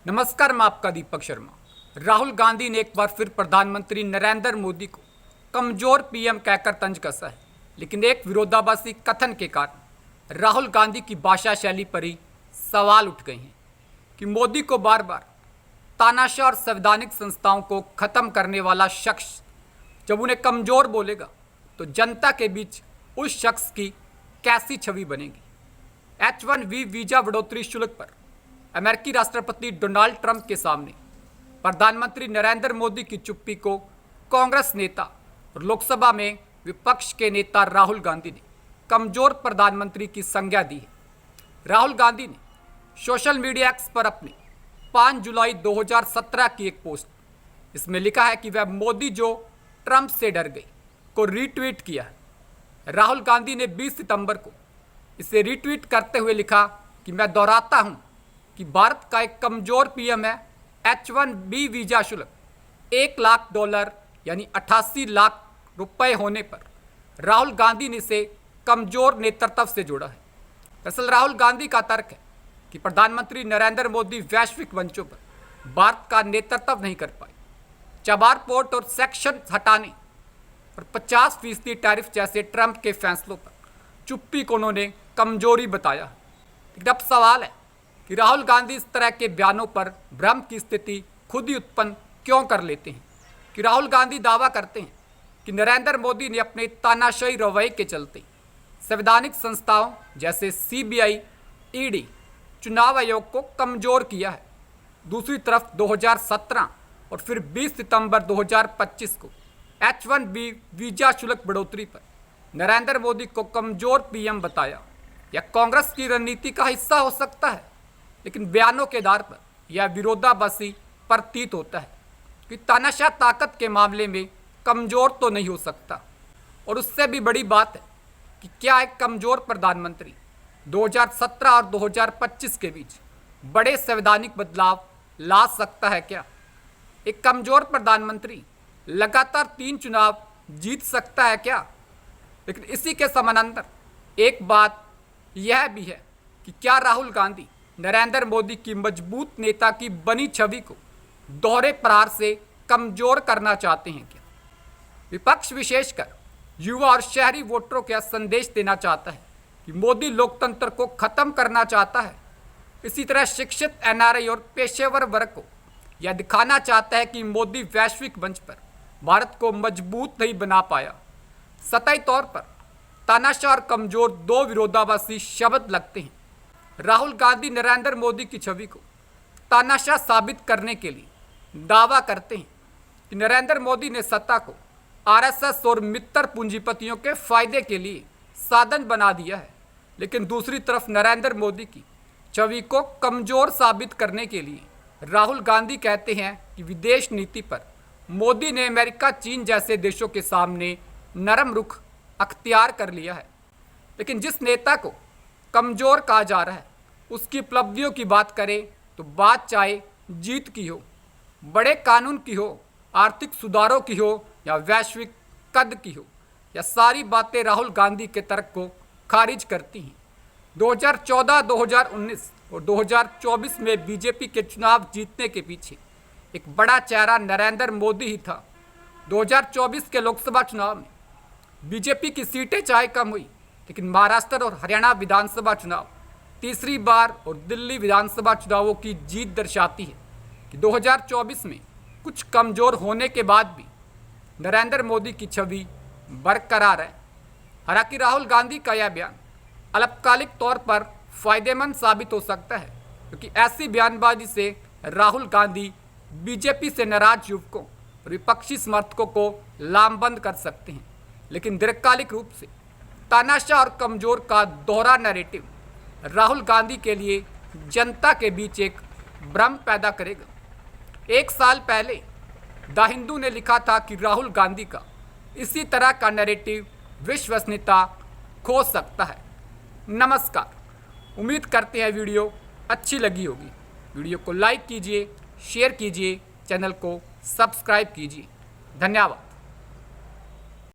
नमस्कार, मैं आपका दीपक शर्मा। राहुल गांधी ने एक बार फिर प्रधानमंत्री नरेंद्र मोदी को कमजोर पीएम कहकर तंज कसा है, लेकिन एक विरोधाभासी कथन के कारण राहुल गांधी की भाषा शैली पर ही सवाल उठ गए हैं कि मोदी को बार बार तानाशाह और संवैधानिक संस्थाओं को खत्म करने वाला शख्स जब उन्हें कमजोर बोलेगा तो जनता के बीच उस शख्स की कैसी छवि बनेगी। H1B वीजा बढ़ोतरी शुल्क पर अमेरिकी राष्ट्रपति डोनाल्ड ट्रंप के सामने प्रधानमंत्री नरेंद्र मोदी की चुप्पी को कांग्रेस नेता और लोकसभा में विपक्ष के नेता राहुल गांधी ने कमजोर प्रधानमंत्री की संज्ञा दी है। राहुल गांधी ने सोशल मीडिया एक्स पर अपनी 5 जुलाई 2017 की एक पोस्ट, इसमें लिखा है कि वह मोदी जो ट्रंप से डर गई को रीट्वीट किया है। राहुल गांधी ने 20 सितंबर को इसे रीट्वीट करते हुए लिखा कि मैं दोहराता हूं कि भारत का एक कमजोर पीएम है। H1B वीजा शुल्क $1 लाख यानी 88 लाख रुपए होने पर राहुल गांधी ने इसे कमजोर नेतृत्व से जोड़ा है। दरअसल राहुल गांधी का तर्क है कि प्रधानमंत्री नरेंद्र मोदी वैश्विक मंचों पर भारत का नेतृत्व नहीं कर पाए। चबार पोर्ट और सेक्शन हटाने और 50% टैरिफ जैसे ट्रंप के फैसलों पर चुप्पी को उन्होंने कमजोरी बताया। लेकिन अब सवाल है कि राहुल गांधी इस तरह के बयानों पर भ्रम की स्थिति खुद ही उत्पन्न क्यों कर लेते हैं। कि राहुल गांधी दावा करते हैं कि नरेंद्र मोदी ने अपने तानाशाही रवैये के चलते संवैधानिक संस्थाओं जैसे CBI, ED, चुनाव आयोग को कमजोर किया है। दूसरी तरफ 2017 और फिर 20 सितंबर 2025 को H1B वीजा शुल्क बढ़ोतरी पर नरेंद्र मोदी को कमजोर पीएम बताया। यह कांग्रेस की रणनीति का हिस्सा हो सकता है, लेकिन बयानों के आधार पर यह विरोधाभासी प्रतीत होता है कि तानाशाह ताकत के मामले में कमजोर तो नहीं हो सकता। और उससे भी बड़ी बात है कि क्या एक कमजोर प्रधानमंत्री 2017 और 2025 के बीच बड़े संवैधानिक बदलाव ला सकता है क्या? एक कमजोर प्रधानमंत्री लगातार 3 चुनाव जीत सकता है क्या? लेकिन इसी के समानांतर एक बात यह भी है कि क्या राहुल गांधी नरेंद्र मोदी की मजबूत नेता की बनी छवि को दोहरे प्रहार से कमजोर करना चाहते हैं क्या? विपक्ष विशेषकर युवा और शहरी वोटरों को यह संदेश देना चाहता है कि मोदी लोकतंत्र को खत्म करना चाहता है। इसी तरह शिक्षित NRI और पेशेवर वर्ग को यह दिखाना चाहता है कि मोदी वैश्विक मंच पर भारत को मजबूत नहीं बना पाया। सतही तौर पर तानाशाह और कमजोर दो विरोधाभासी शब्द लगते हैं। राहुल गांधी नरेंद्र मोदी की छवि को तानाशाह साबित करने के लिए दावा करते हैं कि नरेंद्र मोदी ने सत्ता को RSS और मित्र पूंजीपतियों के फायदे के लिए साधन बना दिया है। लेकिन दूसरी तरफ नरेंद्र मोदी की छवि को कमजोर साबित करने के लिए राहुल गांधी कहते हैं कि विदेश नीति पर मोदी ने अमेरिका, चीन जैसे देशों के सामने नरम रुख अख्तियार कर लिया है। लेकिन जिस नेता को कमजोर कहा जा रहा है उसकी उपलब्धियों की बात करें तो बात चाहे जीत की हो, बड़े कानून की हो, आर्थिक सुधारों की हो या वैश्विक कद की हो, यह सारी बातें राहुल गांधी के तर्क को खारिज करती हैं। 2014, 2019 और 2024 में बीजेपी के चुनाव जीतने के पीछे एक बड़ा चेहरा नरेंद्र मोदी ही था। 2024 के लोकसभा चुनाव में बीजेपी की सीटें चाहे कम हुई, लेकिन महाराष्ट्र और हरियाणा विधानसभा चुनाव तीसरी बार और दिल्ली विधानसभा चुनावों की जीत दर्शाती है कि 2024 में कुछ कमजोर होने के बाद भी नरेंद्र मोदी की छवि बरकरार है। हालांकि राहुल गांधी का यह बयान अल्पकालिक तौर पर फायदेमंद साबित हो सकता है, क्योंकि ऐसी बयानबाजी से राहुल गांधी बीजेपी से नाराज युवकों और विपक्षी समर्थकों को लामबंद कर सकते हैं। लेकिन दीर्घकालिक रूप से तानाशाह और कमजोर का दोहरा नैरेटिव राहुल गांधी के लिए जनता के बीच एक भ्रम पैदा करेगा। 1 साल पहले द हिंदू ने लिखा था कि राहुल गांधी का इसी तरह का नैरेटिव विश्वसनीयता खो सकता है। नमस्कार, उम्मीद करते हैं वीडियो अच्छी लगी होगी। वीडियो को लाइक कीजिए, शेयर कीजिए, चैनल को सब्सक्राइब कीजिए। धन्यवाद।